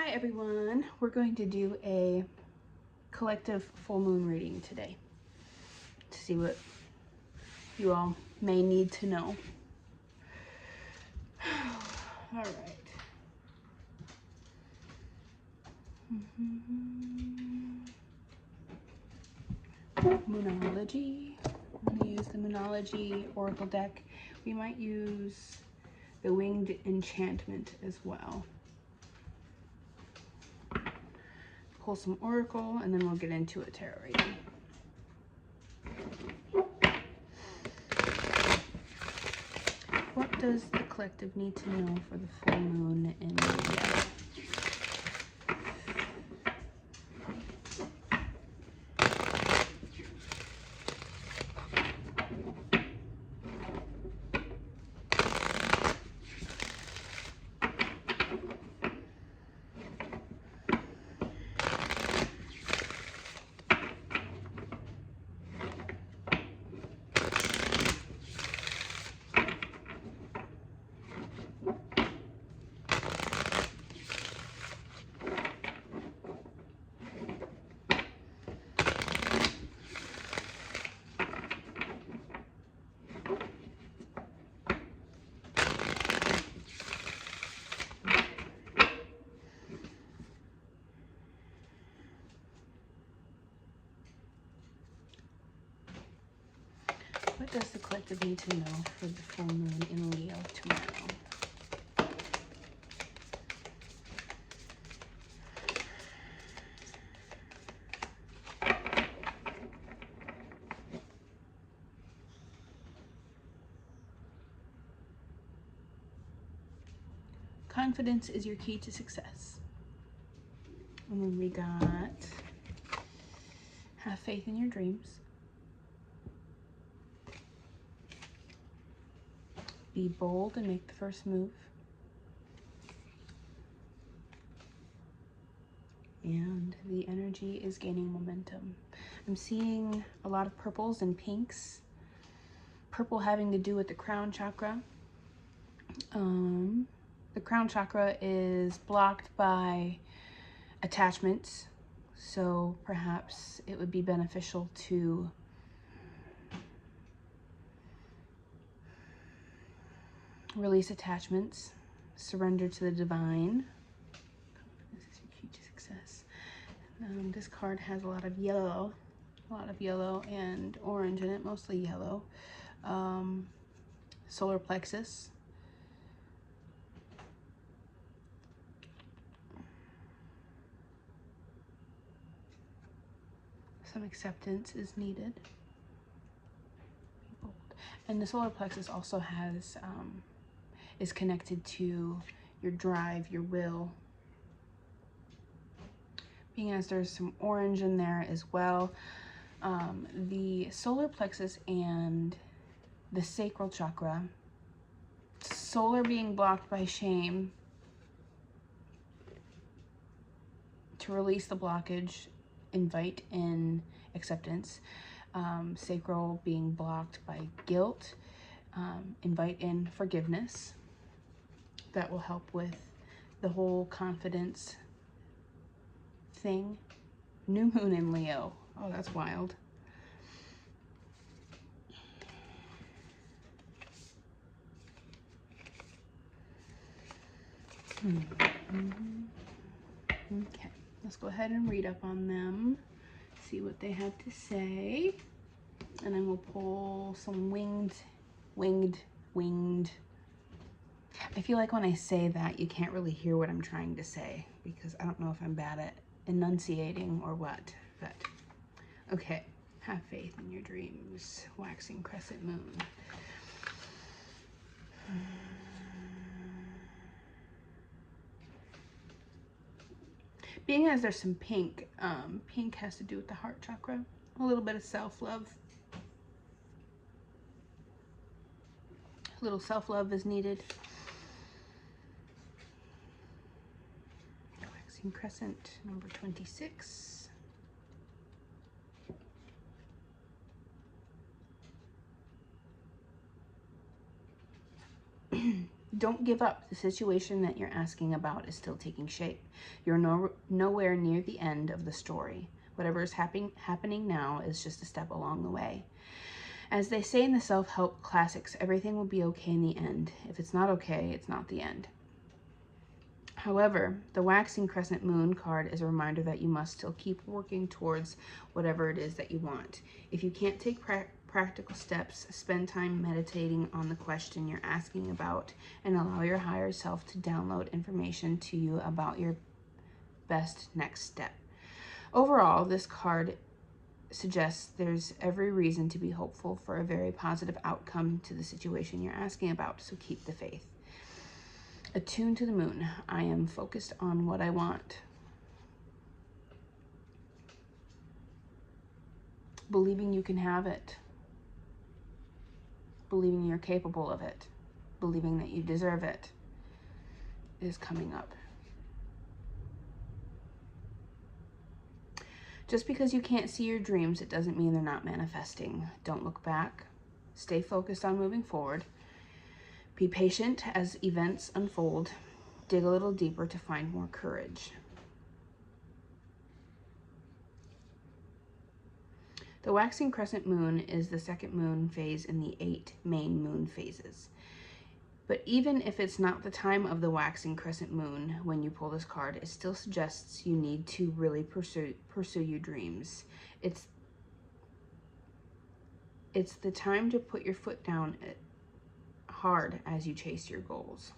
Hi everyone, we're going to do a collective full moon reading today to see what you all may need to know. All right. Moonology. I'm going to use the Moonology Oracle deck. We might use the Winged Enchantment as well. Pull some Oracle and then we'll get into a tarot reading. What does the collective need to know for the full moon in Leo? What does the collective need to know for the full moon in Leo tomorrow? Confidence is your key to success. And then we got have faith in your dreams. Be bold and make the first move. And the energy is gaining momentum. I'm seeing a lot of purples and pinks. Purple having to do with the crown chakra. The crown chakra is blocked by attachments, so perhaps it would be beneficial to release attachments, surrender to the divine. This is your key to success. This card has a lot of yellow and orange in it, mostly yellow. Solar plexus. Some acceptance is needed. And the solar plexus also has is connected to your drive, your will. Being as there's some orange in there as well. The solar plexus and the sacral chakra, solar being blocked by shame, to release the blockage, invite in acceptance. Sacral being blocked by guilt, invite in forgiveness. That will help with the whole confidence thing. New moon in Leo. Oh, that's wild. Okay, let's go ahead and read up on them, see what they have to say, and then we'll pull some winged. I feel like when I say that, you can't really hear what I'm trying to say because I don't know if I'm bad at enunciating or what, but okay. Have faith in your dreams. Waxing crescent moon. Being as there's some pink, pink has to do with the heart chakra. A little bit of self-love. A little self-love is needed. Waxing crescent, number 26. Don't give up. The situation that you're asking about is still taking shape. You're nowhere near the end of the story. Whatever is happening now is just a step along the way. As they say in the self-help classics, everything will be okay in the end. If it's not okay, it's not the end. However, the waxing crescent moon card is a reminder that you must still keep working towards whatever it is that you want. If you can't take practical steps, spend time meditating on the question you're asking about and allow your higher self to download information to you about your best next step. Overall, this card suggests there's every reason to be hopeful for a very positive outcome to the situation you're asking about, so keep the faith. Attuned to the moon. I am focused on what I want. Believing you can have it. Believing you're capable of it. Believing that you deserve it is coming up. Just because you can't see your dreams, it doesn't mean they're not manifesting. Don't look back. Stay focused on moving forward. Be patient as events unfold. Dig a little deeper to find more courage. The waxing crescent moon is the second moon phase in the 8 main moon phases. But even if it's not the time of the waxing crescent moon when you pull this card, it still suggests you need to really pursue your dreams. It's the time to put your foot down hard as you chase your goals.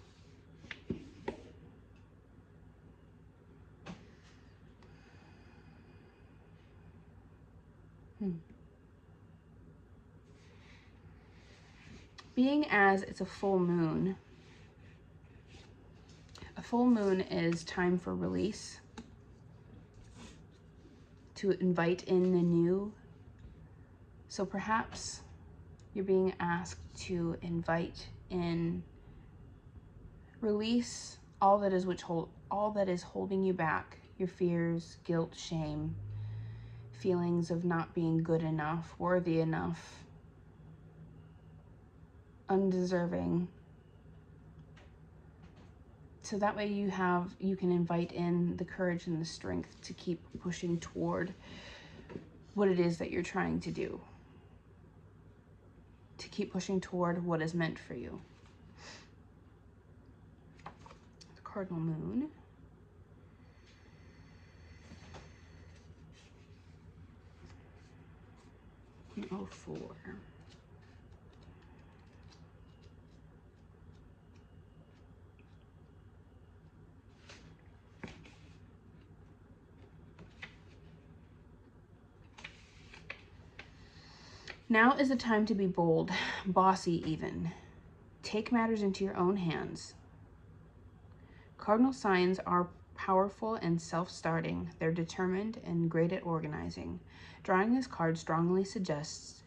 Being as it's a full moon is time for release, to invite in the new. So perhaps you're being asked to invite in, release all that is holding you back, your fears, guilt, shame, feelings of not being good enough, worthy enough, undeserving. So that way you can invite in the courage and the strength to keep pushing toward what it is that you're trying to do. To keep pushing toward what is meant for you. The cardinal moon. In 04. Now is the time to be bold, bossy even. Take matters into your own hands. Cardinal signs are powerful and self-starting. They're determined and great at organizing. Drawing this card strongly suggests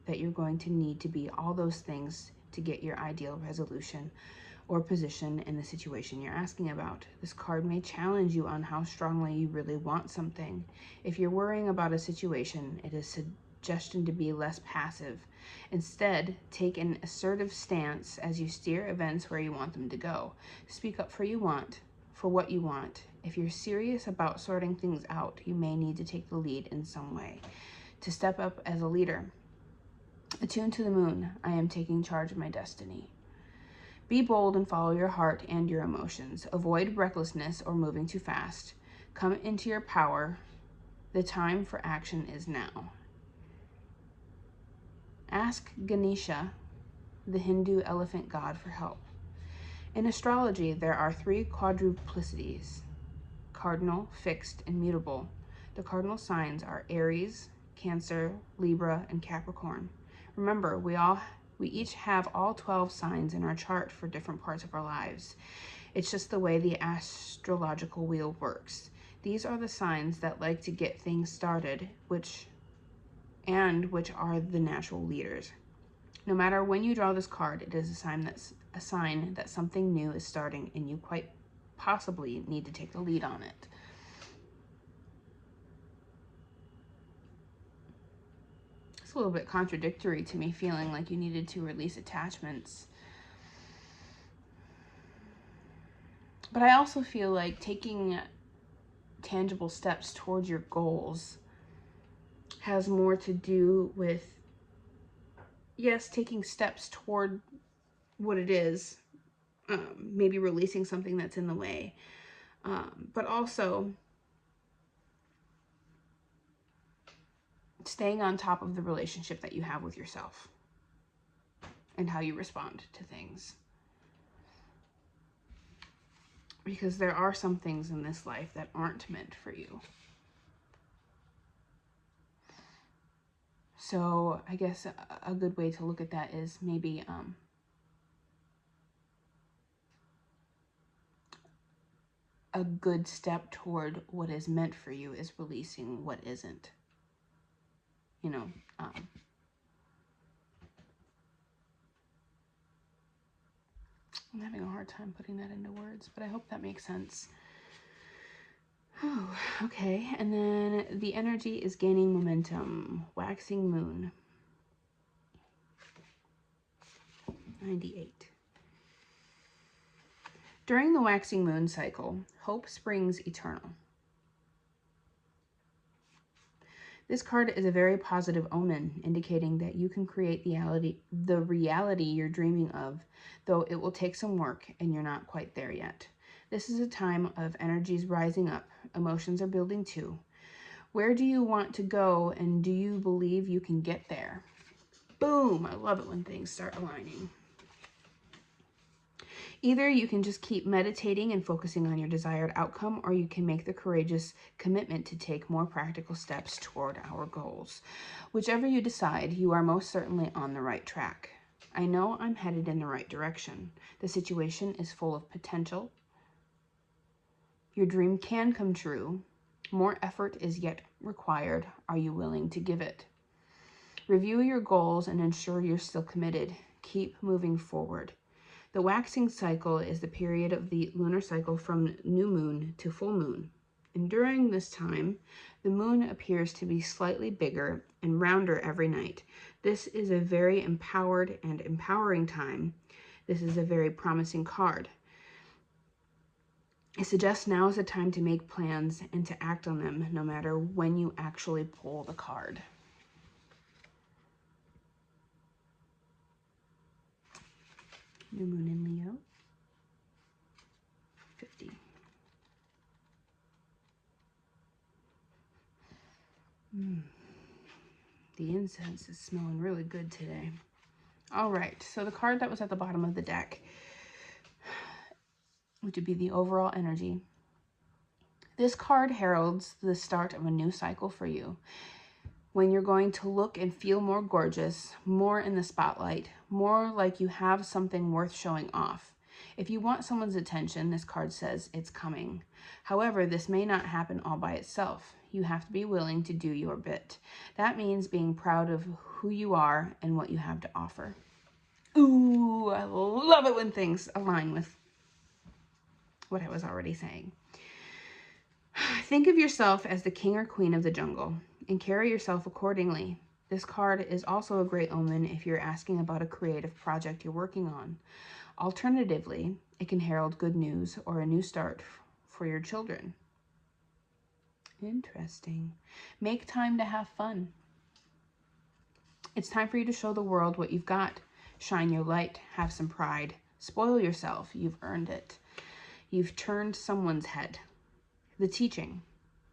that you're going to need to be all those things to get your ideal resolution or position in the situation you're asking about. This card may challenge you on how strongly you really want something. If you're worrying about a situation, it is suggestion to be less passive. Instead, take an assertive stance as you steer events where you want them to go. Speak up for what you want. If you're serious about sorting things out, you may need to take the lead in some way. To step up as a leader. Attuned to the moon, I am taking charge of my destiny. Be bold and follow your heart and your emotions. Avoid recklessness or moving too fast. Come into your power. The time for action is now. Ask Ganesha, the Hindu elephant god, for help. In astrology, there are 3 quadruplicities: cardinal, fixed, and mutable. The cardinal signs are Aries, Cancer, Libra, and Capricorn. Remember, we each have all 12 signs in our chart for different parts of our lives. It's just the way the astrological wheel works. These are the signs that like to get things started, which are the natural leaders. No matter when you draw this card, it is a sign that something new is starting, and you quite possibly need to take the lead on it. It's a little bit contradictory to me, feeling like you needed to release attachments. But I also feel like taking tangible steps towards your goals has more to do with, yes, taking steps toward what it is, maybe releasing something that's in the way, but also staying on top of the relationship that you have with yourself and how you respond to things. Because there are some things in this life that aren't meant for you. So I guess a good way to look at that is maybe a good step toward what is meant for you is releasing what isn't. You know, I'm having a hard time putting that into words, but I hope that makes sense. Oh, okay. And then the energy is gaining momentum. Waxing moon. 98. During the waxing moon cycle, hope springs eternal. This card is a very positive omen, indicating that you can create the reality you're dreaming of, though it will take some work and you're not quite there yet. This is a time of energies rising up. Emotions are building too. Where do you want to go, and do you believe you can get there? Boom! I love it when things start aligning. Either you can just keep meditating and focusing on your desired outcome, or you can make the courageous commitment to take more practical steps toward our goals. Whichever you decide, you are most certainly on the right track. I know I'm headed in the right direction. The situation is full of potential. Your dream can come true. More effort is yet required. Are you willing to give it? Review your goals and ensure you're still committed. Keep moving forward. The waxing cycle is the period of the lunar cycle from new moon to full moon. And during this time, the moon appears to be slightly bigger and rounder every night. This is a very empowered and empowering time. This is a very promising card. I suggest now is the time to make plans and to act on them, no matter when you actually pull the card. New moon in Leo. 50. The incense is smelling really good today. All right, so the card that was at the bottom of the deck, which would be the overall energy. This card heralds the start of a new cycle for you, when you're going to look and feel more gorgeous, more in the spotlight, more like you have something worth showing off. If you want someone's attention, this card says it's coming. However, this may not happen all by itself. You have to be willing to do your bit. That means being proud of who you are and what you have to offer. Ooh, I love it when things align with what I was already saying. Think of yourself as the king or queen of the jungle and carry yourself accordingly. This card is also a great omen if you're asking about a creative project you're working on. Alternatively, it can herald good news or a new start for your children. Interesting. Make time to have fun. It's time for you to show the world what you've got. Shine your light, have some pride. Spoil yourself, you've earned it. You've turned someone's head. The teaching.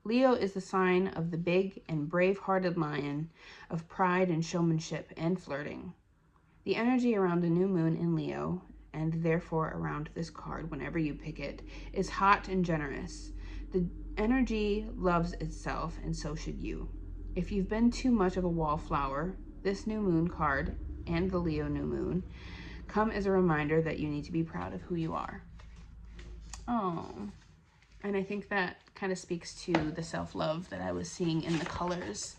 Leo is the sign of the big and brave-hearted lion of pride and showmanship and flirting. The energy around a new moon in Leo, and therefore around this card whenever you pick it, is hot and generous. The energy loves itself, and so should you. If you've been too much of a wallflower, this new moon card and the Leo new moon come as a reminder that you need to be proud of who you are. Oh, and I think that kind of speaks to the self-love that I was seeing in the colors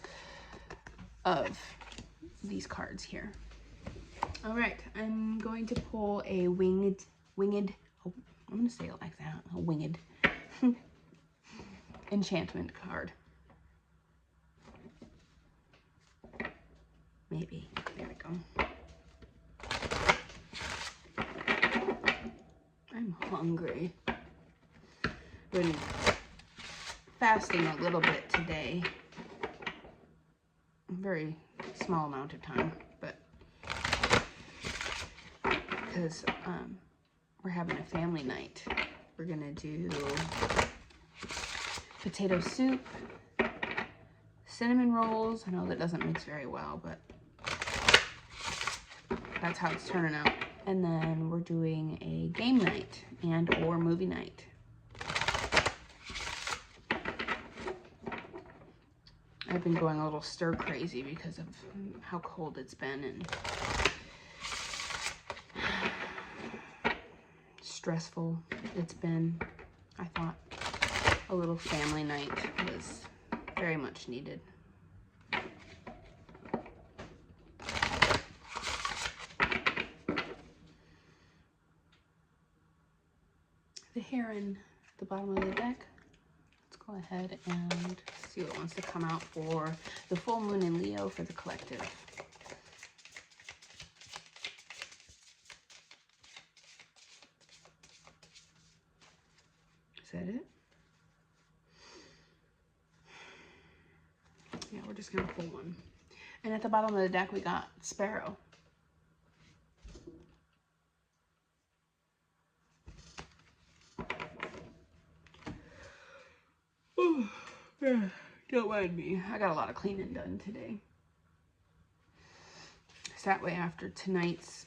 of these cards here. All right, I'm going to pull a winged, oh, I'm going to say it like that, a winged enchantment card. Maybe, there we go. I'm hungry. been fasting a little bit today. A very small amount of time, but because we're having a family night. We're gonna do potato soup, cinnamon rolls. I know that doesn't mix very well, but that's how it's turning out. And then we're doing a game night and or movie night. I've been going a little stir crazy because of how cold it's been and stressful it's been. I thought a little family night was very much needed. The heron at the bottom of the deck. Let's go ahead and see what wants to come out for the full moon in Leo for the collective. Is that it? Yeah, we're just gonna pull one. And at the bottom of the deck, we got Sparrow. Oh, yeah, don't mind me. I got a lot of cleaning done today. So that way after tonight's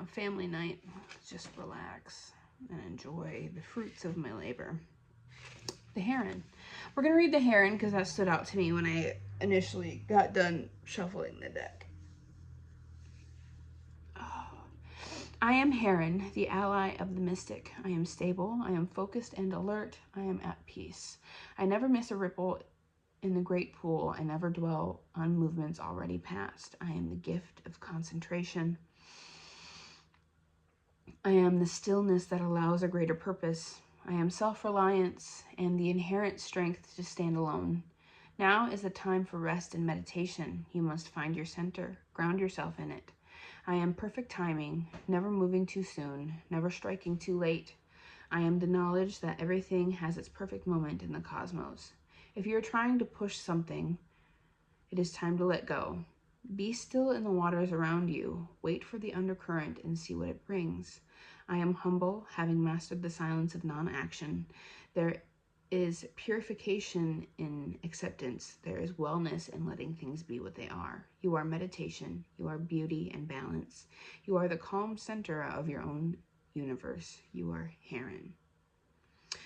family night, just relax and enjoy the fruits of my labor. The heron. We're going to read the heron because that stood out to me when I initially got done shuffling the deck. Oh. I am Heron, the ally of the mystic. I am stable, I am focused and alert, I am at peace. I never miss a ripple in the great pool, I never dwell on movements already past. I am the gift of concentration. I am the stillness that allows a greater purpose. I am self-reliance and the inherent strength to stand alone. Now is the time for rest and meditation. You must find your center, ground yourself in it. I am perfect timing, never moving too soon, never striking too late. I am the knowledge that everything has its perfect moment in the cosmos. If you're trying to push something, it is time to let go. Be still in the waters around you. Wait for the undercurrent and see what it brings. I am humble, having mastered the silence of non-action. There is purification in acceptance. There is wellness in letting things be what they are. You are meditation. You are beauty and balance. You are the calm center of your own universe. You are Heron.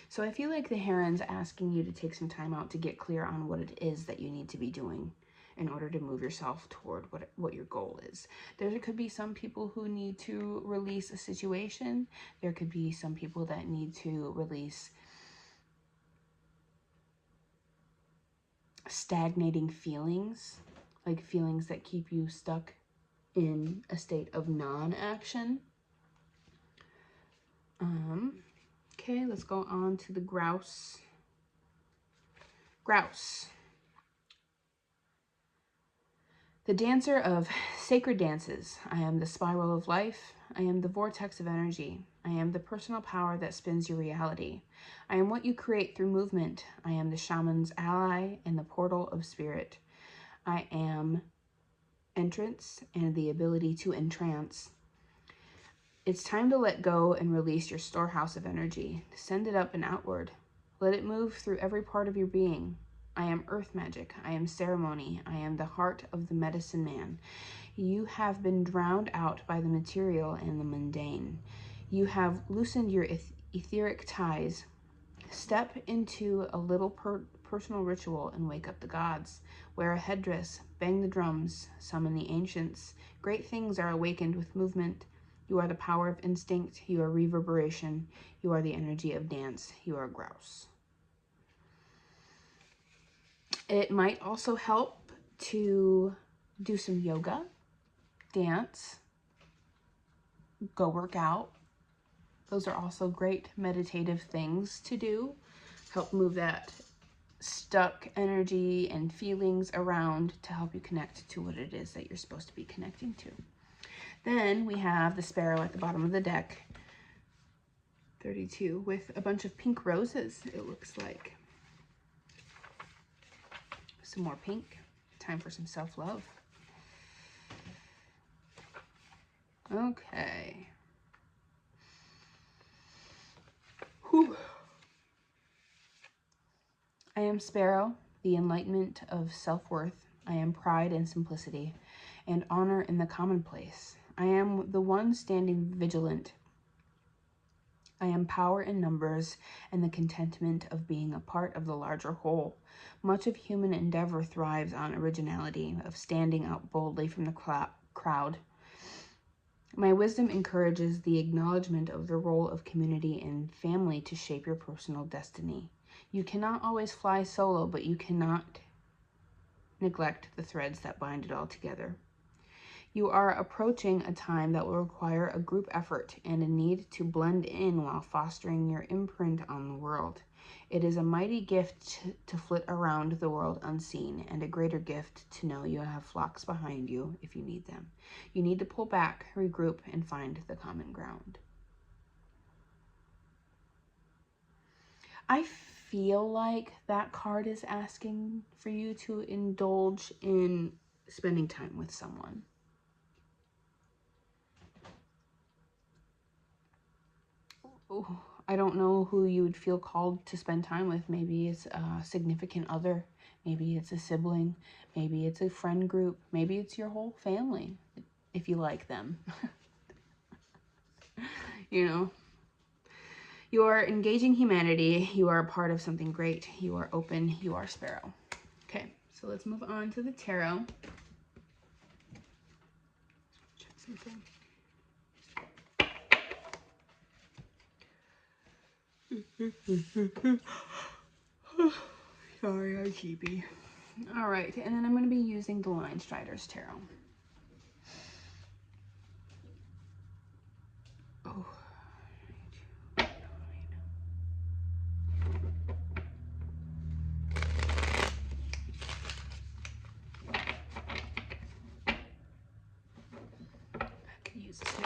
So I feel like the Heron's asking you to take some time out to get clear on what it is that you need to be doing in order to move yourself toward what your goal is. There could be some people who need to release a situation. There could be some people that need to release stagnating feelings, like feelings that keep you stuck in a state of non-action. Okay, let's go on to the grouse. Grouse. The dancer of sacred dances. I am the spiral of life. I am the vortex of energy. I am the personal power that spins your reality. I am what you create through movement. I am the shaman's ally and the portal of spirit. I am entrance and the ability to entrance. It's time to let go and release your storehouse of energy. Send it up and outward. Let it move through every part of your being. I am earth magic. I am ceremony. I am the heart of the medicine man. You have been drowned out by the material and the mundane. You have loosened your etheric ties. Step into a little personal ritual and wake up the gods. Wear a headdress, bang the drums, summon the ancients. Great things are awakened with movement. You are the power of instinct. You are reverberation. You are the energy of dance. You are grouse. It might also help to do some yoga, dance, go work out. Those are also great meditative things to do. Help move that stuck energy and feelings around to help you connect to what it is that you're supposed to be connecting to. Then we have the sparrow at the bottom of the deck. 32 with a bunch of pink roses, it looks like. Some more pink. Time for some self-love. Okay. Whew. I am Sparrow, the enlightenment of self-worth. I am pride and simplicity, and honor in the commonplace. I am the one standing vigilant. I am power in numbers and the contentment of being a part of the larger whole. Much of human endeavor thrives on originality, of standing out boldly from the crowd. My wisdom encourages the acknowledgement of the role of community and family to shape your personal destiny. You cannot always fly solo, but you cannot neglect the threads that bind it all together. You are approaching a time that will require a group effort and a need to blend in while fostering your imprint on the world. It is a mighty gift to flit around the world unseen, and a greater gift to know you have flocks behind you if you need them. You need to pull back, regroup, and find the common ground. I feel like that card is asking for you to indulge in spending time with someone. Ooh, I don't know who you would feel called to spend time with. Maybe it's a significant other. Maybe it's a sibling. Maybe it's a friend group. Maybe it's your whole family, if you like them. You know, you are engaging humanity. You are a part of something great. You are open. You are Sparrow. Okay, so let's move on to the tarot. Check something. Sorry, I'm cheapy. All right, and then I'm going to be using the Line Striders Tarot. Oh. I could use a snare.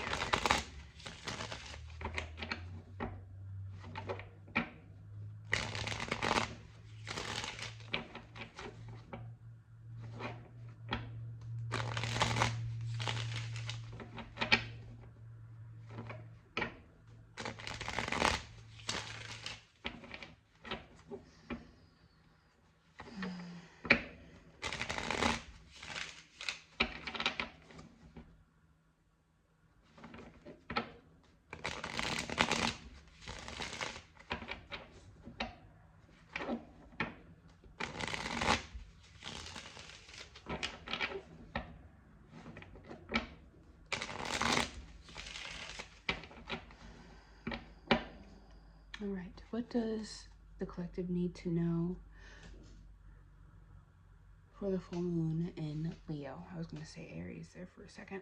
All right, what does the collective need to know for the full moon in Leo? I was going to say Aries there for a second.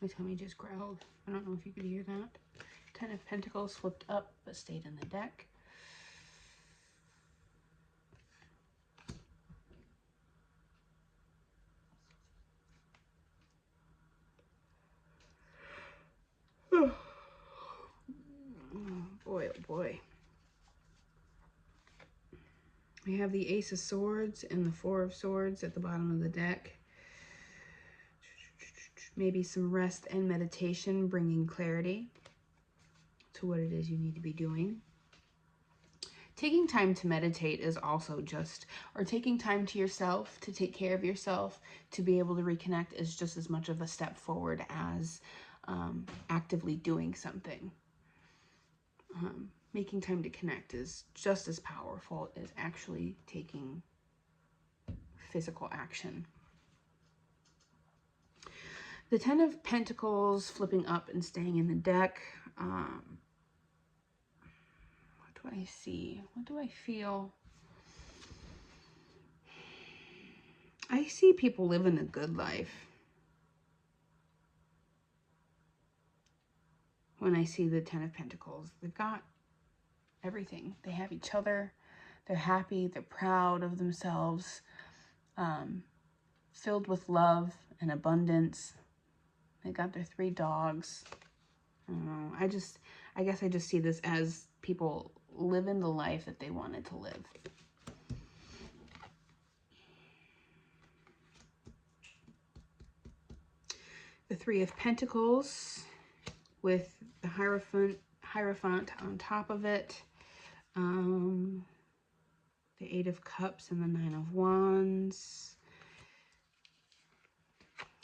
My tummy just growled. I don't know if you could hear that. 10 of Pentacles flipped up but stayed in the deck. Oh boy, oh boy. We have the Ace of Swords and the Four of Swords at the bottom of the deck. Maybe some rest and meditation, bringing clarity to what it is you need to be doing. Taking time to meditate is also just, or taking time to yourself, to take care of yourself, to be able to reconnect is just as much of a step forward as actively doing something. Making time to connect is just as powerful as actually taking physical action. The 10 of Pentacles flipping up and staying in the deck. What do I see? What do I feel? I see people living a good life. when I see the Ten of Pentacles. They've got everything. They have each other. They're happy. They're proud of themselves. Filled with love and abundance. They got their 3 dogs. I don't know. I guess I just see this as people living the life that they wanted to live. The 3 of Pentacles with the Hierophant on top of it. The 8 of Cups and the 9 of Wands.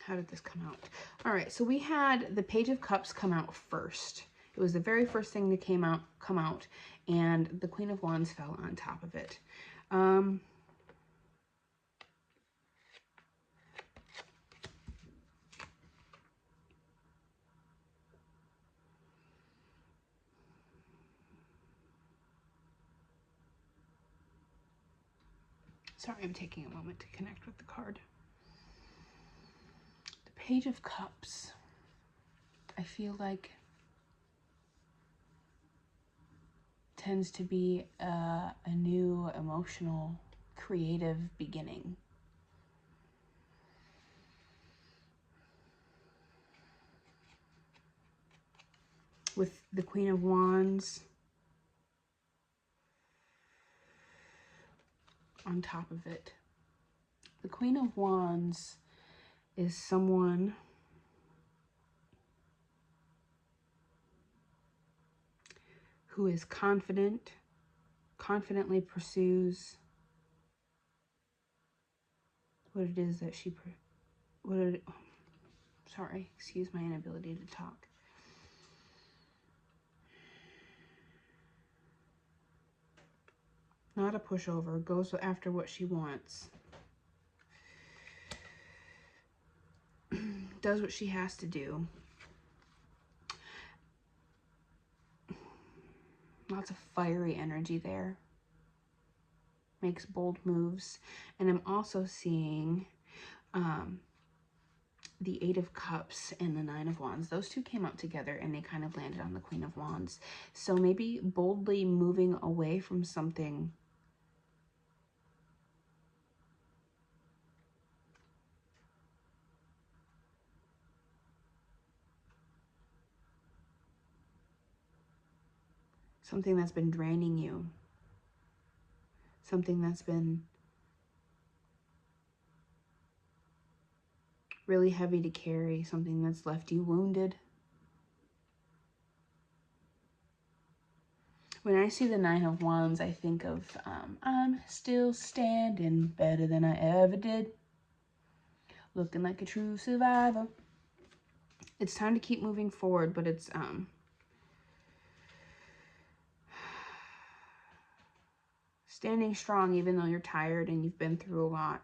How did this come out? All right, so we had the Page of Cups come out first. It was the very first thing that come out, and the Queen of Wands fell on top of it. Sorry, I'm taking a moment to connect with the card. The Page of Cups. I feel like tends to be a new emotional, creative beginning. With the Queen of Wands on top of it. The Queen of Wands is someone who is confidently pursues what it is that sorry, excuse my inability to talk. Not a pushover, goes after what she wants. Does what she has to do. Lots of fiery energy there. Makes bold moves. And I'm also seeing the 8 of Cups and the 9 of Wands. Those two came out together and they kind of landed on the Queen of Wands. So maybe boldly moving away from something that's been draining you. Something that's been really heavy to carry. Something that's left you wounded. When I see the 9 of Wands, I think of, I'm still standing better than I ever did. Looking like a true survivor. It's time to keep moving forward, but it's, standing strong even though you're tired and you've been through a lot.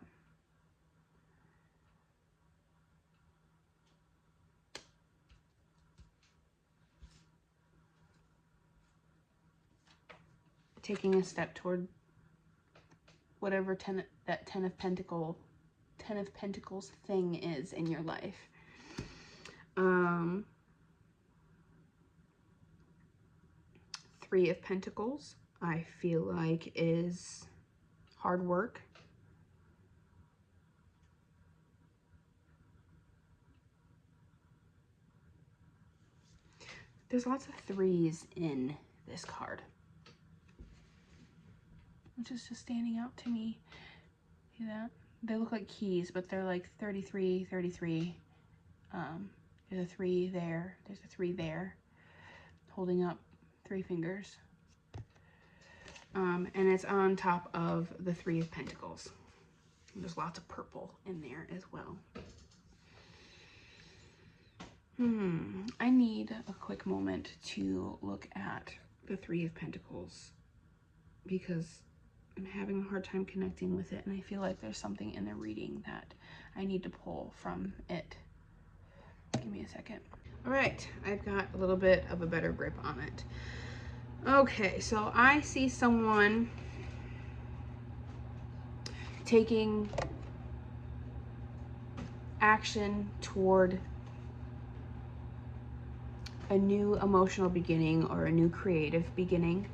Taking a step toward whatever that Ten of Pentacles thing is in your life. 3 of Pentacles, I feel like, is hard work. There's lots of 3s in this card, which is just standing out to me. See that? They look like keys, but they're like 33, 33. There's a 3 there. There's a 3 there. Holding up 3 fingers. And it's on top of the 3 of Pentacles. And there's lots of purple in there as well. I need a quick moment to look at the 3 of Pentacles because I'm having a hard time connecting with it, and I feel like there's something in the reading that I need to pull from it. Give me a second. All right, I've got a little bit of a better grip on it. Okay, so I see someone taking action toward a new emotional beginning or a new creative beginning.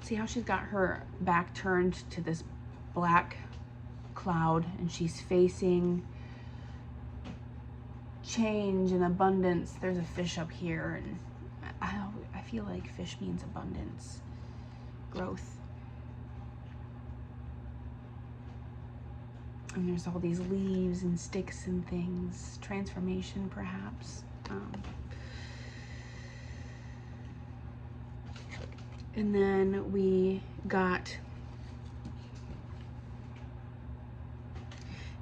See how she's got her back turned to this black cloud, and she's facing change and abundance. There's a fish up here, and I feel like fish means abundance, growth. And there's all these leaves and sticks and things, transformation perhaps. And then we got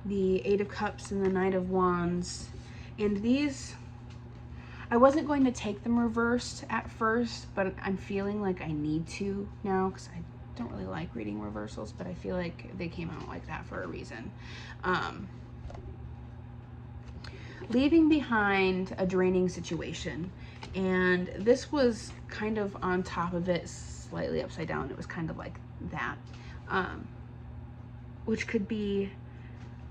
the Eight of Cups and the Knight of Wands. And these, I wasn't going to take them reversed at first, but I'm feeling like I need to now because I don't really like reading reversals, but I feel like they came out like that for a reason. Leaving behind a draining situation, and this was kind of on top of it, slightly upside down. It was kind of like that, which could be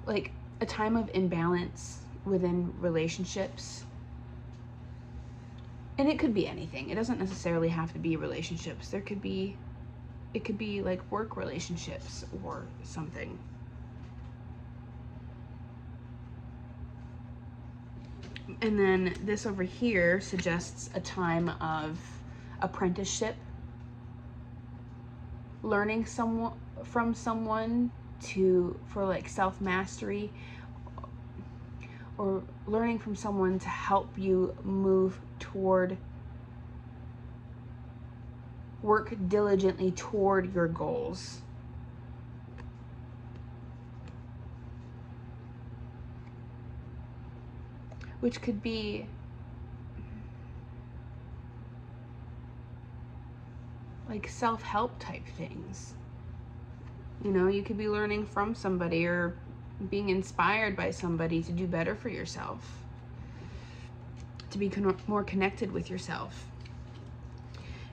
like a time of imbalance within relationships. And it could be anything. It doesn't necessarily have to be relationships. It could be like work relationships or something. And then this over here suggests a time of apprenticeship, learning from someone for like self-mastery, or learning from someone to help you work diligently toward your goals. Which could be like self-help type things. You know, you could be learning from somebody or being inspired by somebody to do better for yourself, to be more connected with yourself.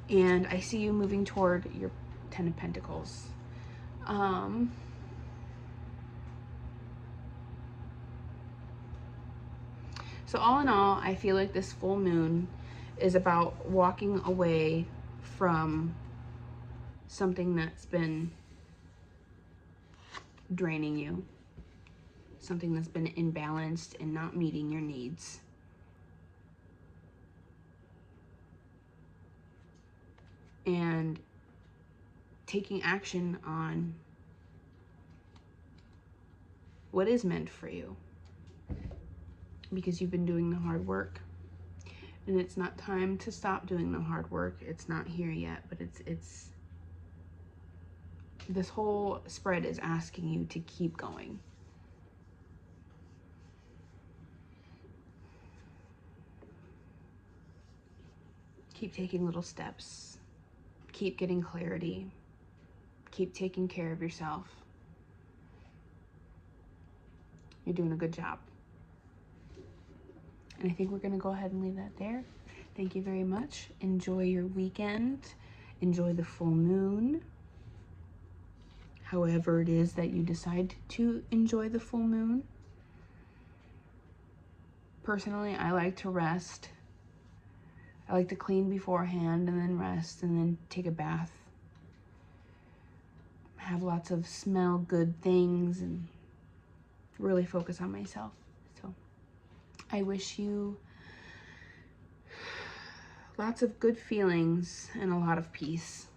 And I see you moving toward your Ten of Pentacles. So all in all, I feel like this full moon is about walking away from something that's been draining you, something that's been imbalanced and not meeting your needs. And taking action on what is meant for you, because you've been doing the hard work, and it's not time to stop doing the hard work. It's not here yet, but it's this whole spread is asking you to keep going. Keep taking little steps. Keep getting clarity. Keep taking care of yourself. You're doing a good job. And I think we're going to go ahead and leave that there. Thank you very much. Enjoy your weekend. Enjoy the full moon. However it is that you decide to enjoy the full moon. Personally, I like to rest. I like to clean beforehand and then rest and then take a bath. Have lots of smell good things and really focus on myself. So I wish you lots of good feelings and a lot of peace.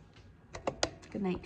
Good night.